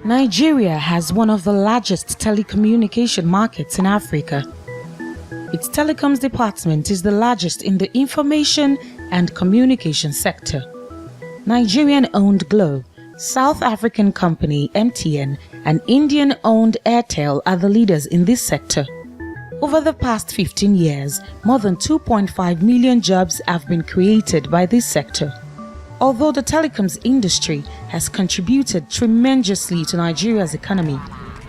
Nigeria has one of the largest telecommunication markets in Africa. Its telecoms department is the largest in the information and communication sector. Nigerian-owned Glo, South African company MTN, and Indian-owned Airtel are the leaders in this sector. Over the past 15 years, more than 2.5 million jobs have been created by this sector. Although the telecoms industry has contributed tremendously to Nigeria's economy,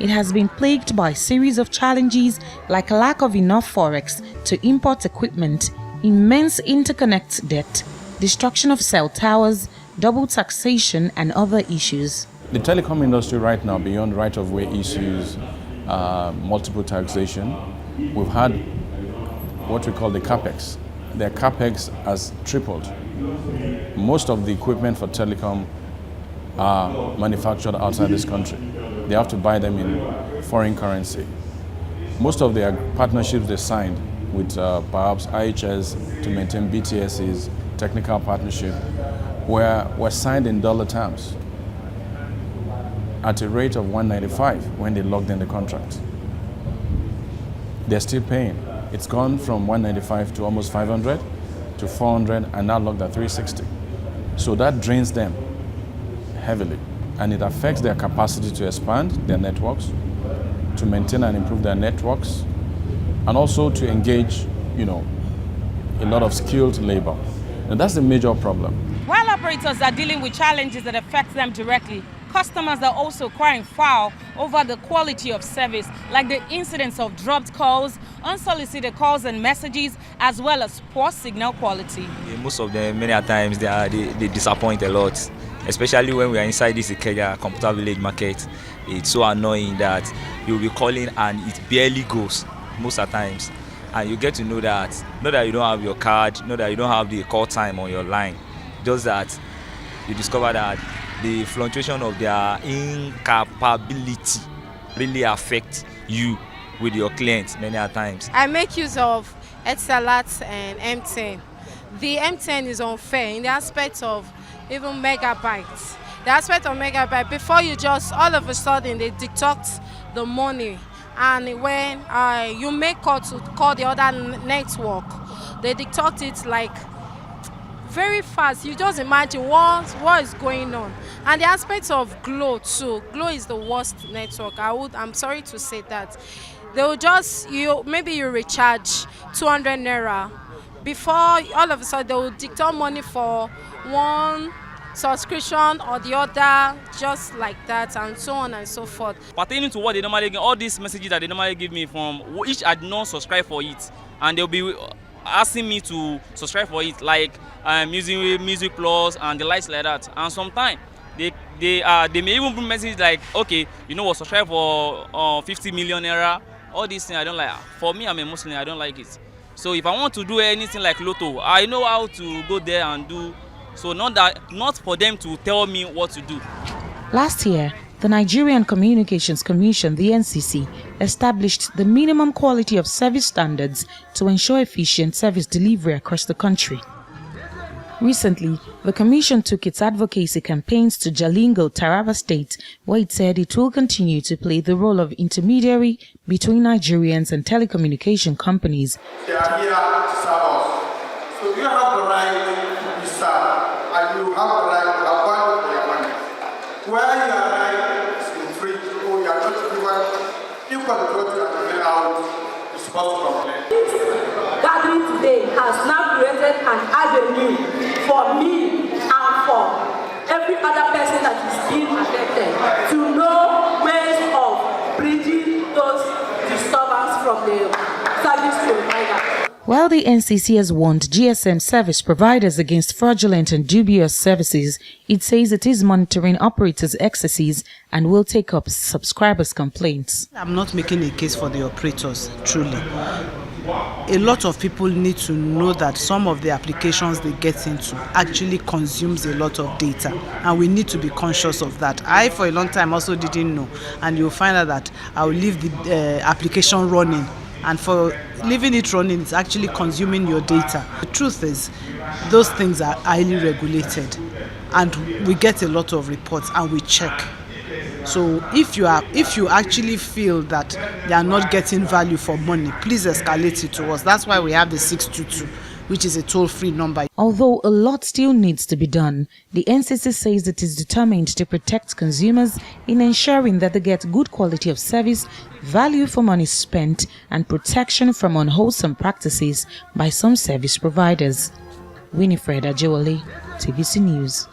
it has been plagued by a series of challenges like lack of enough forex to import equipment, immense interconnect debt, destruction of cell towers, double taxation, and other issues. The telecom industry right now, beyond right-of-way issues, multiple taxation, we've had what we call the capex. Their capex has tripled. Most of the equipment for telecom are manufactured outside this country. They have to buy them in foreign currency. Most of their partnerships they signed with perhaps IHS to maintain BTS's technical partnership were signed in dollar terms at a rate of 195 when they locked in the contract. They're still paying. It's gone from 195 to almost 500 to 400 and now locked at 360. So that drains them heavily and it affects their capacity to expand their networks, to maintain and improve their networks, and also to engage, a lot of skilled labor. And that's the major problem. While operators are dealing with challenges that affect them directly, customers are also crying foul over the quality of service, like the incidence of dropped calls, unsolicited calls and messages, as well as poor signal quality. Most of them, many times, they disappoint a lot, especially when we are inside this Ikeja computer village market. It's so annoying that you'll be calling and it barely goes most of the times. And you get to know that, not that you don't have your card, not that you don't have the call time on your line, just that you discover that the fluctuation of their incapability really affect you with your clients many times. I make use of Etisalat and M10. The M10 is unfair in the aspect of even megabytes. The aspect of megabyte, before you just all of a sudden they deduct the money, and when you make call to call the other network, they deduct it like very fast. You just imagine what is going on. And the aspect of Glo too. Glo is the worst network. I'm sorry to say that. They will just maybe you recharge 200 naira. Before all of a sudden they will deduct money for one subscription or the other, just like that, and so on and so forth. Pertaining to what they normally get, all these messages that they normally give me from each I did not subscribe for it, and they'll be asking me to subscribe for it, like music plus and the likes like that. And sometimes they may even bring messages like, okay, subscribe for 50 million naira. All these things I don't like. For me, I'm a Muslim, I don't like it. So if I want to do anything like Lotto, I know how to go there and do. So not for them to tell me what to do. Last year, the Nigerian Communications Commission, the NCC, established the minimum quality of service standards to ensure efficient service delivery across the country. Recently, the Commission took its advocacy campaigns to Jalingo, Taraba State, where it said it will continue to play the role of intermediary between Nigerians and telecommunication companies. They are here to serve us. So you have the right to be served, and you have the right to have value for your money. Where you are right is infringed, or you are not given equal authority and carry out is supposed to complain. This gathering today has now created an avenue for me and for every other person that is being affected to know ways of bridging those disturbances from the service provider. While the NCC has warned GSM service providers against fraudulent and dubious services, it says it is monitoring operators' excesses and will take up subscribers' complaints. I'm not making a case for the operators, truly. A lot of people need to know that some of the applications they get into actually consumes a lot of data, and we need to be conscious of that. I, for a long time, also didn't know, and you'll find out that I'll leave the application running, and for leaving it running, it's actually consuming your data. The truth is, those things are highly regulated, and we get a lot of reports, and we check. So if you actually feel that they are not getting value for money, please escalate it to us. That's why we have the 622, which is a toll-free number. Although a lot still needs to be done, the NCC says it is determined to protect consumers in ensuring that they get good quality of service, value for money spent, and protection from unwholesome practices by some service providers. Winifred Ajewale, TVC News.